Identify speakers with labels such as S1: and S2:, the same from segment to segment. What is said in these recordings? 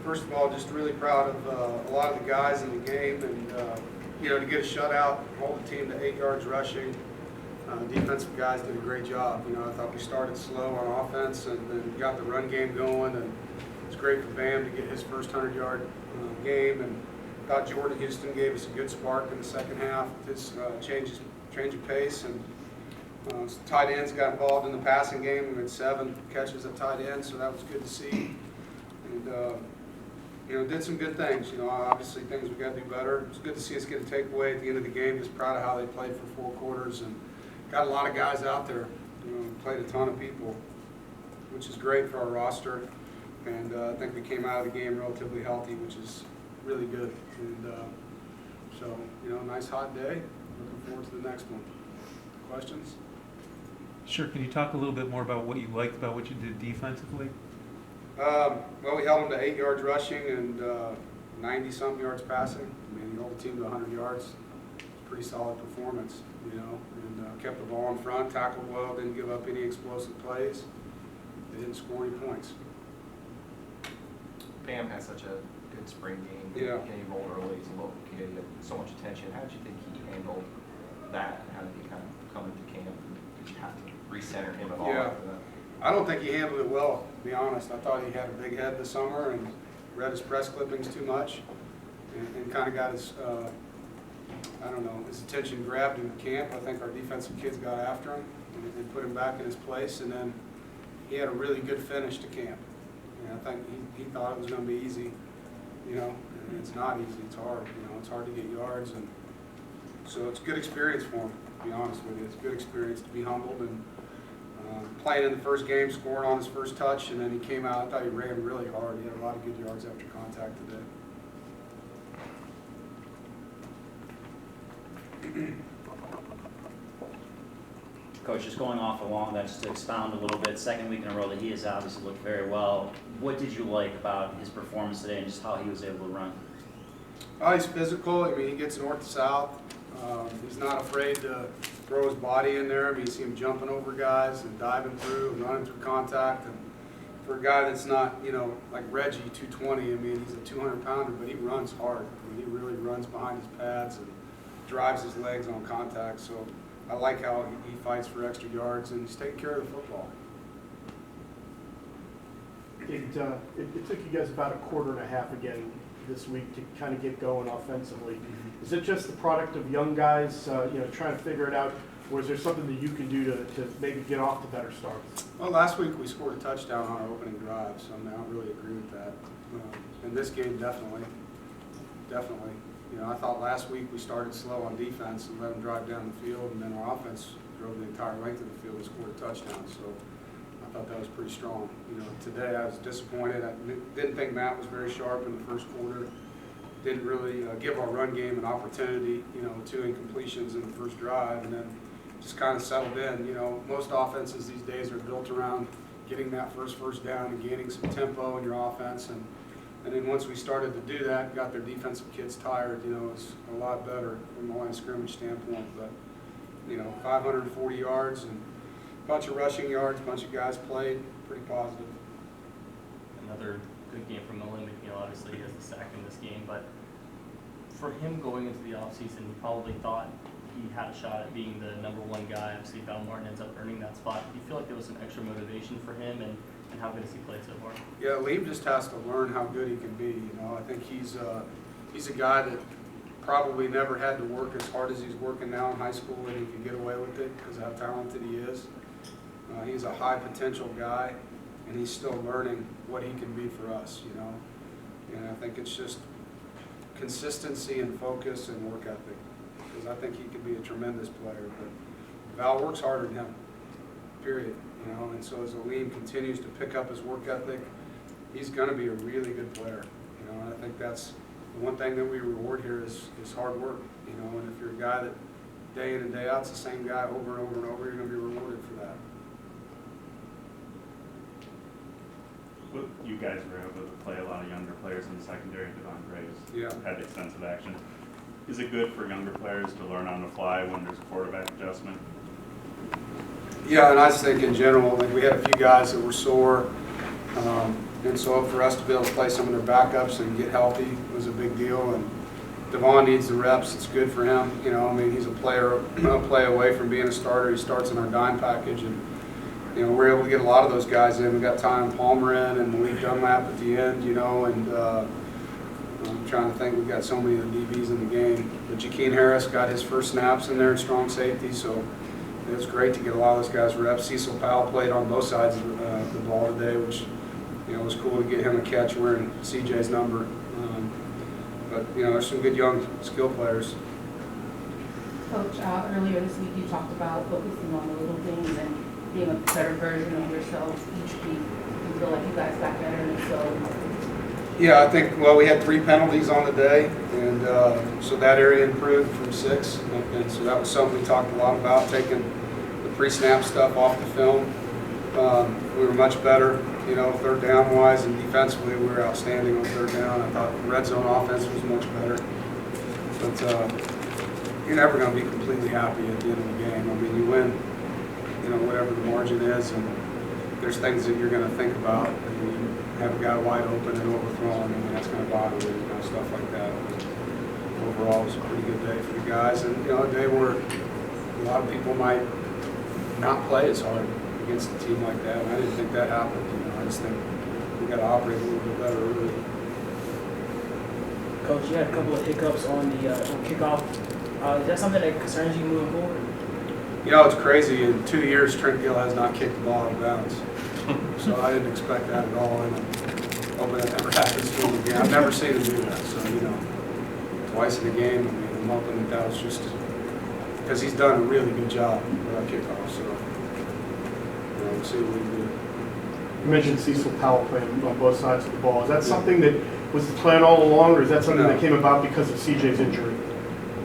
S1: First of all, just really proud of a lot of the guys in the game, and to get a shutout, hold the team to 8 yards rushing. Defensive guys did a great job. I thought we started slow on offense and then got the run game going, and it's great for Bam to get his first 100-yard game. And thought Jordan Houston gave us a good spark in the second half with his change of pace. And tight ends got involved in the passing game. We had 7 catches at tight end, so that was good to see. And did some good things. Obviously things we got to do better. It was good to see us get a takeaway at the end of the game. Just proud of how they played for 4 quarters and got a lot of guys out there. Played a ton of people, which is great for our roster. And I think we came out of the game relatively healthy, which is really good. And so, nice hot day. Looking forward to the next one. Questions?
S2: Sure. Can you talk a little bit more about what you liked about what you did defensively?
S1: Well, we held them to 8 yards rushing and 90-something yards passing. You hold the team to 100 yards. It's a pretty solid performance, and kept the ball in front, tackled well, didn't give up any explosive plays. They didn't score any points.
S3: Bam has such a good spring game.
S1: Yeah.
S3: He rolled early. He's a local kid. He had so much attention. How did you think he handled that? How did he kind of come into camp? Did you have to recenter him at all after that?
S1: I don't think he handled it well, to be honest. I thought he had a big head this summer and read his press clippings too much and kind of got his, his attention grabbed in camp. I think our defensive kids got after him and put him back in his place, and then he had a really good finish to camp. I think he thought it was going to be easy, and it's not easy. It's hard, it's hard to get yards, and so it's a good experience for him, to be honest with you. It's a good experience to be humbled and playing in the first game, scoring on his first touch, and then he came out. I thought he ran really hard. He had a lot of good yards after contact today.
S4: Coach, just going off along that, just to expound a little bit, second week in a row that he has obviously looked very well. What did you like about his performance today and just how he was able to run?
S1: Oh, he's physical. He gets north to south. He's not afraid to throw his body in there. You see him jumping over guys and diving through and running through contact. And for a guy that's not, like Reggie, 220, he's a 200-pounder, but he runs hard. He really runs behind his pads and drives his legs on contact. So I like how he fights for extra yards and he's taking care of the football.
S5: It took you guys about a quarter and a half again this week to kind of get going offensively. Is it just the product of young guys, trying to figure it out, or is there something that you can do to maybe get off to better starts?
S1: Well, last week we scored a touchdown on our opening drive, so I don't really agree with that. In this game, definitely. I thought last week we started slow on defense and let them drive down the field, and then our offense drove the entire length of the field and scored a touchdown. So I thought that was pretty strong. Today I was disappointed. I didn't think Matt was very sharp in the first quarter. Didn't really give our run game an opportunity, 2 incompletions in the first drive, and then just kind of settled in. Most offenses these days are built around getting that first down and gaining some tempo in your offense. And then once we started to do that, got their defensive kids tired, it was a lot better from the line of scrimmage standpoint. But, 540 yards and a bunch of rushing yards, a bunch of guys played, pretty positive.
S6: Another good game from Millen. Obviously he has the sack in this game, but for him going into the offseason, he probably thought he had a shot at being the #1 guy. Obviously, Val Martin ends up earning that spot. Do you feel like there was some extra motivation for him, and how good has he played so far?
S1: Yeah, Liam just has to learn how good he can be. I think he's a guy that probably never had to work as hard as he's working now in high school, and he can get away with it because of how talented he is. He's a high potential guy, and he's still learning what he can be for us, And I think it's just consistency and focus and work ethic, because I think he could be a tremendous player. But Val works harder than him, period. And so as Aleem continues to pick up his work ethic, he's going to be a really good player. And I think that's the one thing that we reward here is hard work. And if you're a guy that day in and day out, it's the same guy over and over and over, you're going to be rewarded for that.
S7: You guys were able to play a lot of younger players in the secondary. Devon Gray's had extensive action. Is it good for younger players to learn on the fly when there's a quarterback adjustment?
S1: Yeah, and I just think in general, we had a few guys that were sore. And so for us to be able to play some of their backups and get healthy was a big deal. And Devon needs the reps. It's good for him. You know, I mean, he's a play away from being a starter. He starts in our dime package, and you know, we're able to get a lot of those guys in. We got Ty Palmer in and Malik Dunlap at the end. You know, and I'm trying to think. We've got so many of the DBs in the game. But Jakeem Harris got his first snaps in there, strong safety. So it was great to get a lot of those guys reps. Cecil Powell played on both sides of the ball today, which, you know, it was cool to get him a catch wearing CJ's number. But, you know, there's some good young skill players.
S8: Coach, earlier this week you talked about focusing on the little things and being a better version of yourselves each week. Do you feel like you guys got better, and if so?
S1: Yeah, I think, well, we had 3 penalties on the day, and so that area improved from 6. And so that was something we talked a lot about, taking the pre-snap stuff off the film. We were much better, you know, third down wise, and defensively we were outstanding on third down. I thought the red zone offense was much better. But you're never going to be completely happy at the end of the game. I mean, you win, you know, whatever the margin is, and there's things that you're going to think about. And you have a guy wide open and overthrown, and that's going to bother you, you know, stuff like that. But overall, it was a pretty good day for the guys, and you know, a day where a lot of people might not play as hard against a team like that. And I didn't think that happened. You know, I just think we got to operate a little bit better early.
S9: Coach, you had a couple of hiccups on the kickoff. Is that something that concerns you moving forward?
S1: You know, it's crazy. In 2 years, Trent Gill has not kicked the ball out of bounds. So I didn't expect that at all, and I'm hoping that never happens to him again. I've never seen him do that. So, you know, twice in a game, I mean, I'm hoping that was just because he's done a really good job with our kickoff. So, you know, we'll see what we can do.
S5: You mentioned Cecil Powell playing on both sides of the ball. Is that something that was the plan all along, or is that something
S1: No.
S5: that came about because of CJ's injury?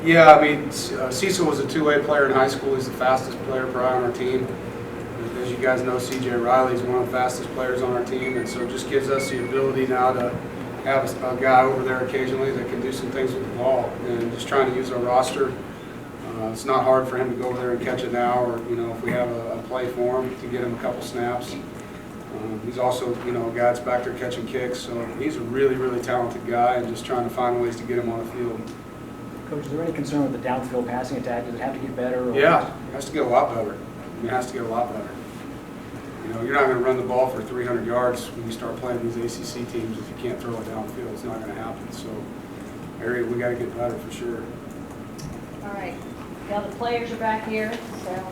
S1: Yeah, I mean, Cecil was a two-way player in high school. He's the fastest player probably on our team. As you guys know, CJ Riley's one of the fastest players on our team, and so it just gives us the ability now to have a guy over there occasionally that can do some things with the ball, and just trying to use our roster. It's not hard for him to go over there and catch it now, or, you know, if we have a play for him, to get him a couple snaps. He's also, you know, a guy that's back there catching kicks, so he's a really, really talented guy, and just trying to find ways to get him on the field.
S9: Coach, is there any concern with the downfield passing attack? Does it have to get better? Or
S1: Yeah, it has to get a lot better. I mean, it has to get a lot better. You know, you're not going to run the ball for 300 yards when you start playing these ACC teams if you can't throw it downfield. It's not going to happen. So, area, we got to get better for sure.
S8: All right, now the players are back here, so